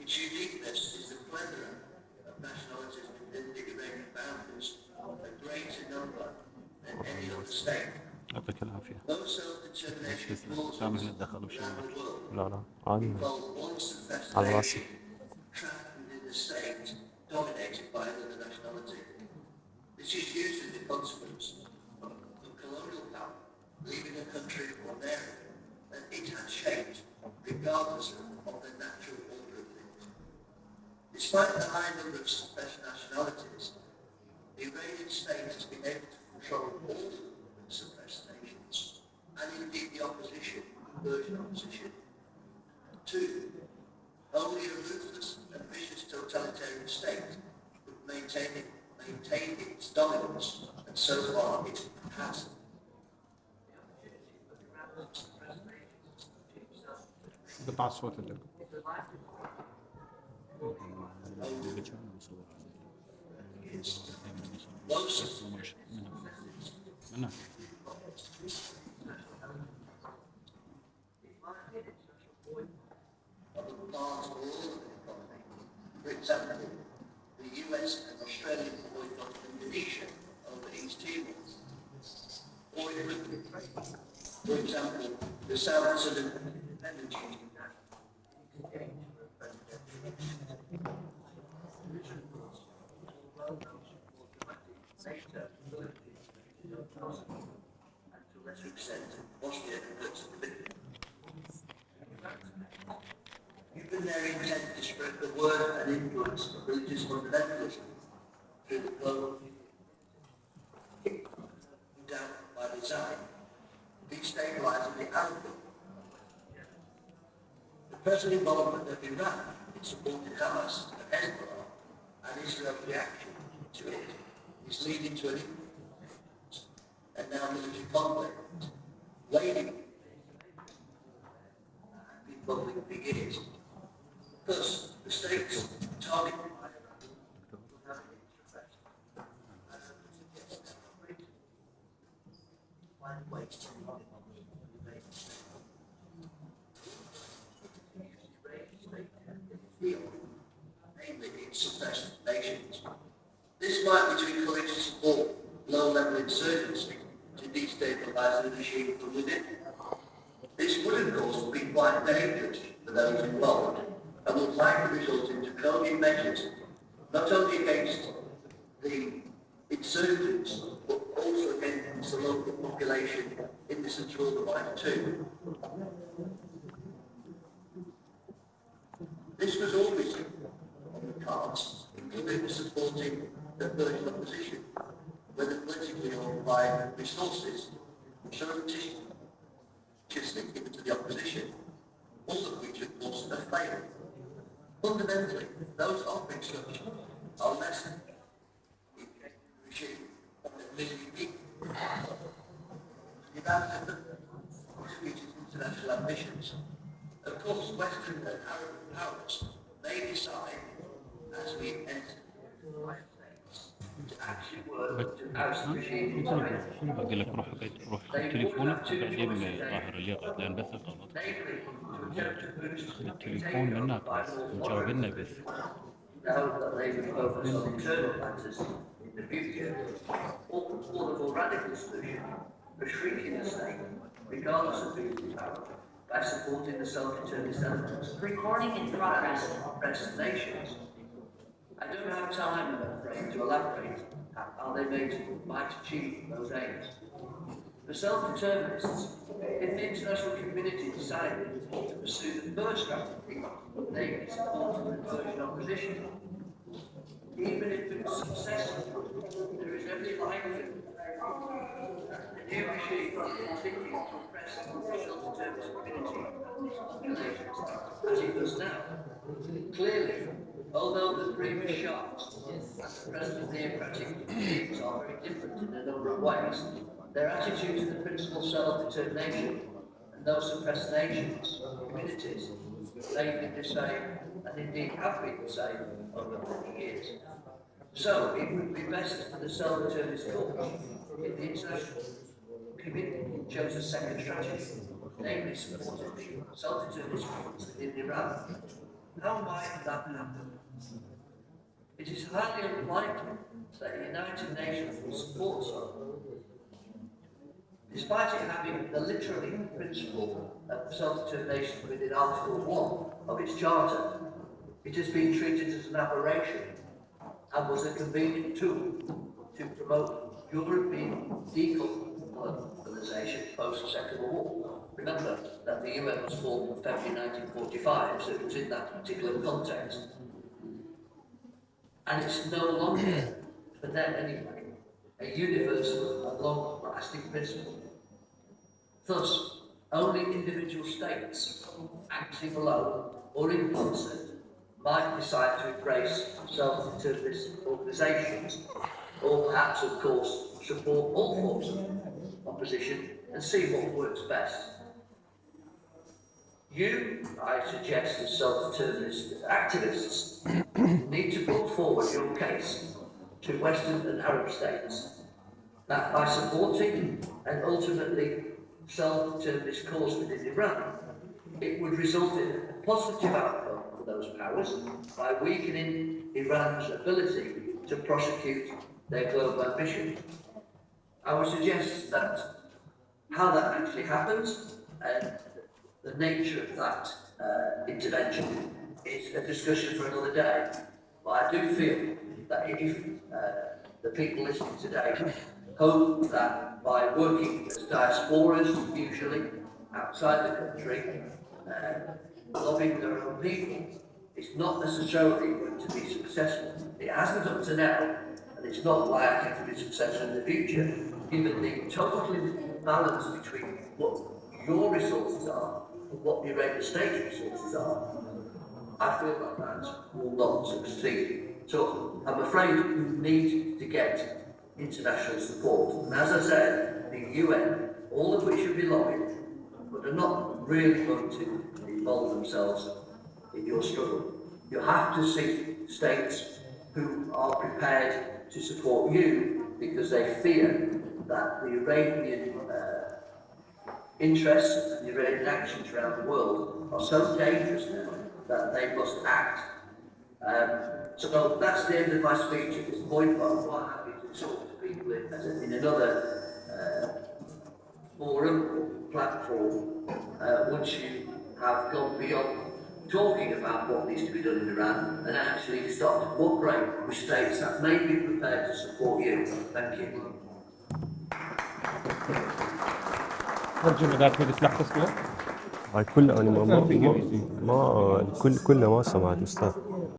Its uniqueness is the plethora of nationalities within the Iranian boundaries, a greater number than any other state. يعطيك العافية. Those self-determination clauses سامحني أتدخل بشيء. around the world لا عادي. involve one suppressed على راسي. nation trapped within a state dominated by another nationality. This is usually the consequence of colonial power, leaving a country or an area that it has shaped, regardless of the natural order of things. Despite the high number of suppressed nationalities, the Iranian state has been able to control all the suppressed nations, and indeed the opposition, the Persian opposition. Two, only a ruthless and vicious totalitarian state would maintain its dominance, and so far it has. قطع الصوت اللي منها. For example, the US and Australia boycott Indonesia over East Timor. Or for example, the South Sudan independence. And to a lesser extent, Bosnia and Herzegovina. Given their intent to spread the word and influence of religious fundamentalism through the globe, down by design, destabilizing the outlook. The present involvement of Iran in supporting Hamas and Hezbollah and Israel's reaction to it is leading to an and now military conflict, waiting before it begins. Thus, the states target namely in suppressed nations. This might be to encourage and support low-level insurgency to destabilize the regime from within. This would, of course, be quite dangerous for those involved and would likely result in draconian measures, not only against the insurgents, but also against the local population in the central Alabama too. This was always on the cards, including supporting the Persian opposition, whether politically or by resources, surreptitiously given to the opposition, all of which of course have failed. Fundamentally, those offering such are less than the regime than merely people. Without contributing to international ambitions, of course, Western and Arab powers may decide as we enter to actually work to oust the regime. باقي لك روح تليفونك وبعدين ظاهر اللي يقعد لان بث غلط. خذ التليفون منك بس نجاوب لنا بس. Now that they can focus on internal matters in the future, or the more radical solution for shrinking the state, regardless of who's in power, by supporting the self-determined elements. Recording in progress. Oppressed nations. I don't have time, I'm afraid, to elaborate how they might achieve those aims. The self-determinists, if the international community decided to pursue the first strategy, namely supporting the Persian opposition, even if it was successful, there is every likelihood that the new regime will continue to oppress the self-determined community as it does now. Clearly, although the previous shots and the present theocratic regimes are very different in a number of ways, their attitude to the principle of self-determination and those suppressed nations, communities, they've been the same, and indeed have been the same over many years. So it would be best for the self-determined cause if the international community chose a second strategy, namely supporting the self-determined movements in Iran, how might that happen? It is highly unlikely that the United Nations will support Somalia, despite it having the literary principle of self-determination within Article 1 of its charter. It has been treated as an aberration and was a convenient tool to promote European decolonisation post-Second World War. Remember that the UN was formed in February 1945, so it was in that particular context. And it's no longer, for them anyway, a universal and long-lasting principle. Thus, only individual states acting alone or in concert might decide to embrace self-determinist organisations, or perhaps, of course, support all forms of opposition and see what works best. You, I suggest, as self-determinist activists, need to put forward your case to Western and Arab states that by supporting an ultimately self-determinist cause within Iran, it would result in a positive outcome for those powers by weakening Iran's ability to prosecute their global ambition. I would suggest that how that actually happens and the nature of that intervention is a discussion for another day. But I do feel that if the people listening today hope that by working as diasporas, usually outside the country, lobbying their own people, it's not necessarily going to be successful. It hasn't up to now, and it's not likely to be successful in the future, given the total balance between what your resources are and what the Iranian state's resources are. I feel that that will not succeed. So I'm afraid we need to get international support. And as I said, the UN, all of which should be lobbied, but are not really going to involve themselves in your struggle. You have to seek states who are prepared to support you because they fear that the Iranian interests and the Iranian actions around the world are so dangerous now that they must act. So that's the end of my speech at this point, but I'm quite happy to talk to people in another forum or platform once you have gone beyond talking about what needs to be done in Iran and actually start to cooperate with states that may be prepared to support you. Thank you. ترجمة ذاك تلخص له؟ هاي كلها أنا ما كلها ما سمعت أستاذ.